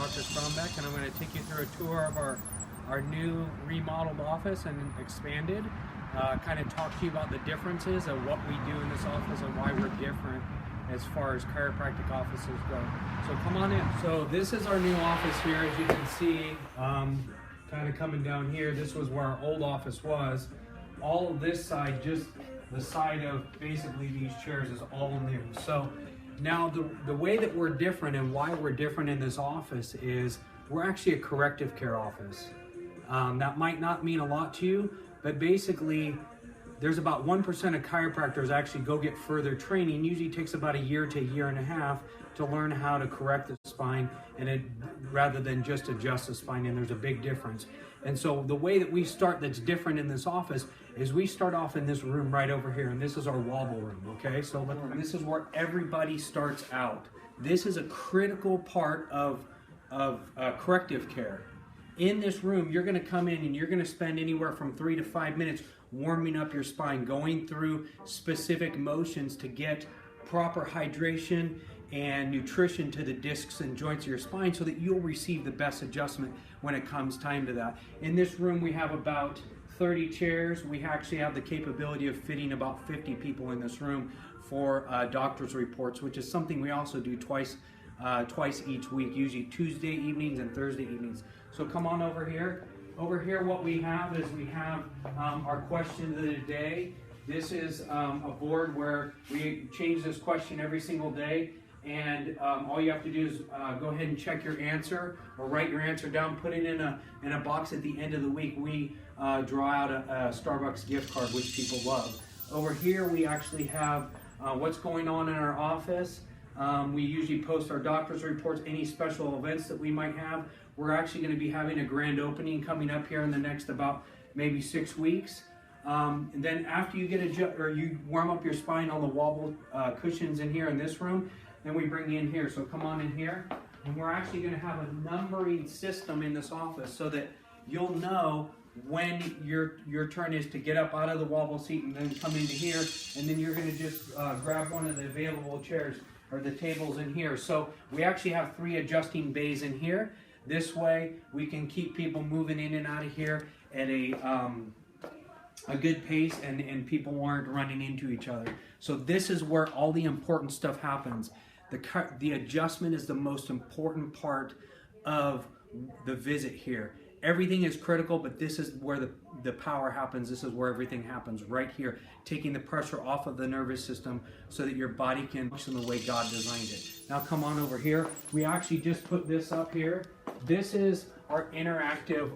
Dr. Strombeck, and I'm going to take you through a tour of our new remodeled office and expanded. Kind of talk to you about the differences of what we do in this office and why we're different as far as chiropractic offices go. So come on in. So this is our new office here, as you can see, kind of coming down here. This was where our old office was. All of this side, just the side of basically these chairs, is all new. So now the way that we're different and why we're different in this office is we're actually a corrective care office. That might not mean a lot to you, but basically there's about 1% of chiropractors actually go get further training. Usually takes about a year to a year and a half to learn how to correct the spine, and rather than just adjust the spine, and there's a big difference. And so the way that we start that's different in this office is we start off in this room right over here, and this is our wobble room, okay? So this is where everybody starts out. This is a critical part of corrective care. In this room, you're gonna come in and you're gonna spend anywhere from 3 to 5 minutes warming up your spine, going through specific motions to get proper hydration and nutrition to the discs and joints of your spine so that you'll receive the best adjustment when it comes time to that. In this room, we have about 30 chairs. We actually have the capability of fitting about 50 people in this room for doctor's reports, which is something we also do twice each week, usually Tuesday evenings and Thursday evenings. So come on over here. Over here, what we have is we have our question of the day. This is a board where we change this question every single day, and all you have to do is go ahead and check your answer or write your answer down, put it in a box. At the end of the week, we draw out a Starbucks gift card, which people love. Over here, we actually have what's going on in our office. We usually post our doctor's reports, any special events that we might have. We're actually going to be having a grand opening coming up here in the next about maybe 6 weeks. And then after you you warm up your spine on the wobble cushions in here in this room, then we bring you in here. So come on in here, and we're actually going to have a numbering system in this office so that you'll know when your turn is to get up out of the wobble seat and then come into here, and then you're going to just grab one of the available chairs or the tables in here. So we actually have 3 adjusting bays in here. This way we can keep people moving in and out of here at a good pace, and people aren't running into each other. So this is where all the important stuff happens. The adjustment is the most important part of the visit here. Everything is critical, but this is where the power happens. This is where everything happens, right here, taking the pressure off of the nervous system so that your body can function the way God designed it. Now come on over here. We actually just put this up here. This is our interactive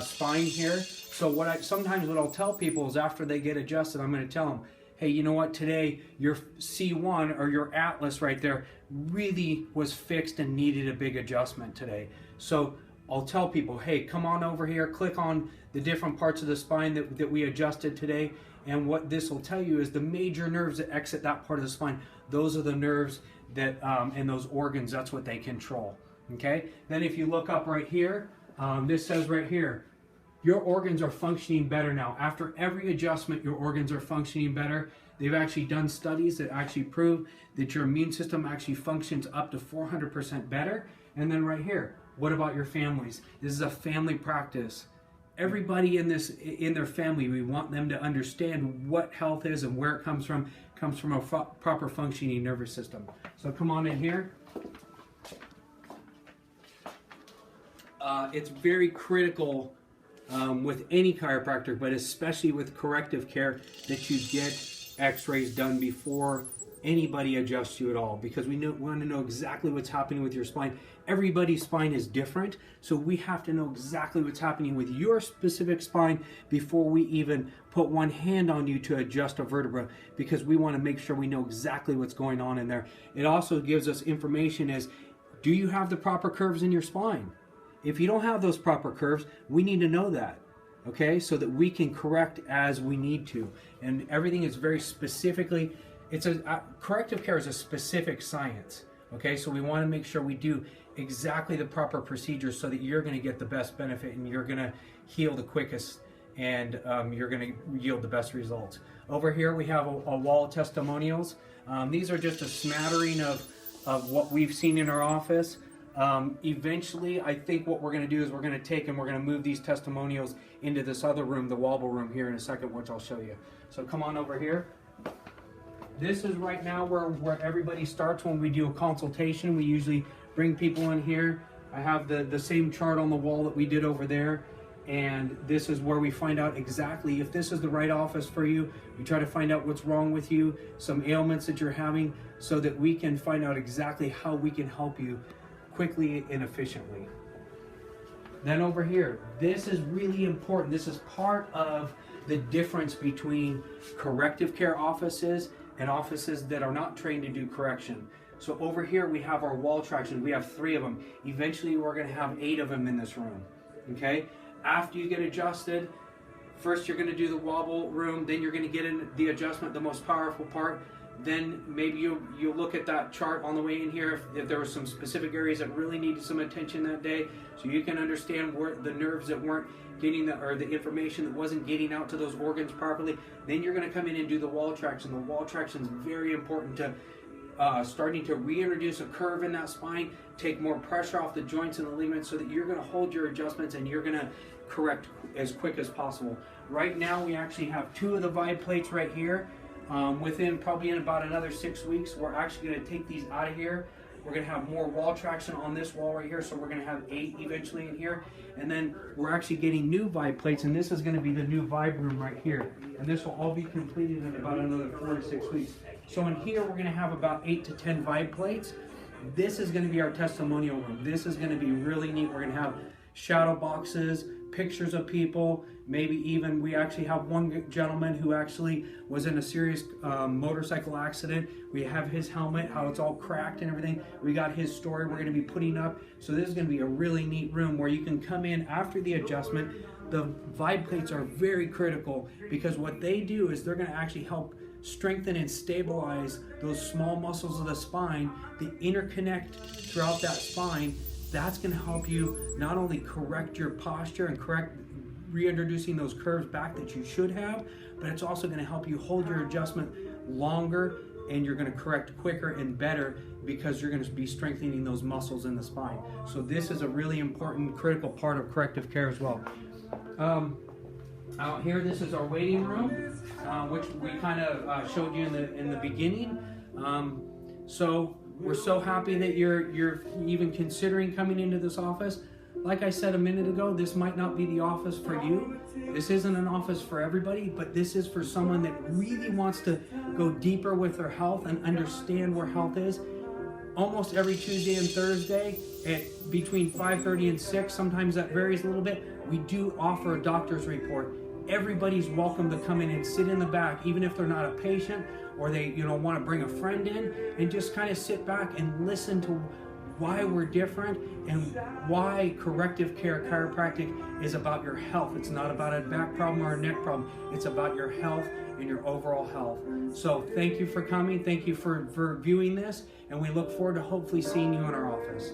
spine here. So sometimes what I'll tell people is after they get adjusted, I'm going to tell them, hey, you know what, today your C1 or your atlas right there really was fixed and needed a big adjustment today. So I'll tell people, hey, come on over here, click on the different parts of the spine that we adjusted today, and what this will tell you is the major nerves that exit that part of the spine, those are the nerves that, and those organs, that's what they control, okay? Then if you look up right here, this says right here, your organs are functioning better now. After every adjustment, your organs are functioning better. They've actually done studies that actually prove that your immune system actually functions up to 400% better. And then right here, what about your families? This is a family practice. Everybody in their family, we want them to understand what health is and where it comes from a proper functioning nervous system. So come on in here. It's very critical with any chiropractor, but especially with corrective care, that you get x-rays done before anybody adjusts you at all, because we want to know exactly what's happening with your spine. Everybody's spine is different, so we have to know exactly what's happening with your specific spine before we even put one hand on you to adjust a vertebra, because we want to make sure we know exactly what's going on in there. It also gives us information as, do you have the proper curves in your spine? If you don't have those proper curves, we need to know that, okay, so that we can correct as we need to. And everything is very specifically, corrective care is a specific science, okay? So we want to make sure we do exactly the proper procedures so that you're going to get the best benefit and you're going to heal the quickest, and you're going to yield the best results. Over here we have a wall of testimonials. These are just a smattering of what we've seen in our office. Eventually, I think what we're going to do is we're going to take and we're going to move these testimonials into this other room, the wobble room, here in a second, which I'll show you. So come on over here. This is right now where everybody starts when we do a consultation. We usually bring people in here. I have the same chart on the wall that we did over there. And this is where we find out exactly if this is the right office for you. We try to find out what's wrong with you, some ailments that you're having, so that we can find out exactly how we can help you quickly and efficiently. Then over here, this is really important. This is part of the difference between corrective care offices and offices that are not trained to do correction. So over here we have our wall traction. We have 3 of them. Eventually we're going to have 8 of them in this room. Okay? After you get adjusted, first you're going to do the wobble room, then you're going to get in the adjustment, the most powerful part. Then maybe you'll look at that chart on the way in here if there were some specific areas that really needed some attention that day, so you can understand where the nerves that weren't getting or the information that wasn't getting out to those organs properly. Then you're going to come in and do the wall traction. The wall traction is very important to starting to reintroduce a curve in that spine, take more pressure off the joints and the ligaments, so that you're going to hold your adjustments and you're going to correct as quick as possible. Right now we actually have 2 of the vibe plates right here. Within probably in about another 6 weeks, we're actually going to take these out of here. We're going to have more wall traction on this wall right here, so we're going to have 8 eventually in here. And then we're actually getting new vibe plates, and this is going to be the new vibe room right here. And this will all be completed in about another 4 to 6 weeks. So in here, we're going to have about 8 to 10 vibe plates. This is going to be our testimonial room. This is going to be really neat. We're going to have shadow boxes, pictures of people, maybe even we actually have one gentleman who actually was in a serious motorcycle accident. We have his helmet, how it's all cracked and everything. We got his story we're going to be putting up. So this is going to be a really neat room where you can come in after the adjustment. The vibe plates are very critical because what they do is they're going to actually help strengthen and stabilize those small muscles of the spine that interconnect throughout that spine. That's going to help you not only correct your posture and correct reintroducing those curves back that you should have, but it's also going to help you hold your adjustment longer, and you're going to correct quicker and better because you're going to be strengthening those muscles in the spine. So this is a really important, critical part of corrective care as well. Out here, this is our waiting room, which we kind of showed you in the beginning. So we're so happy that you're even considering coming into this office. Like I said a minute ago, this might not be the office for you. This isn't an office for everybody, but this is for someone that really wants to go deeper with their health and understand where health is. Almost every Tuesday and Thursday at between 5:30 and 6, sometimes that varies a little bit, we do offer a doctor's report. Everybody's welcome to come in and sit in the back, even if they're not a patient or they want to bring a friend in, and just kind of sit back and listen to why we're different and why corrective care chiropractic is about your health. It's not about a back problem or a neck problem. It's about your health and your overall health. So thank you for coming. Thank you for viewing this, and we look forward to hopefully seeing you in our office.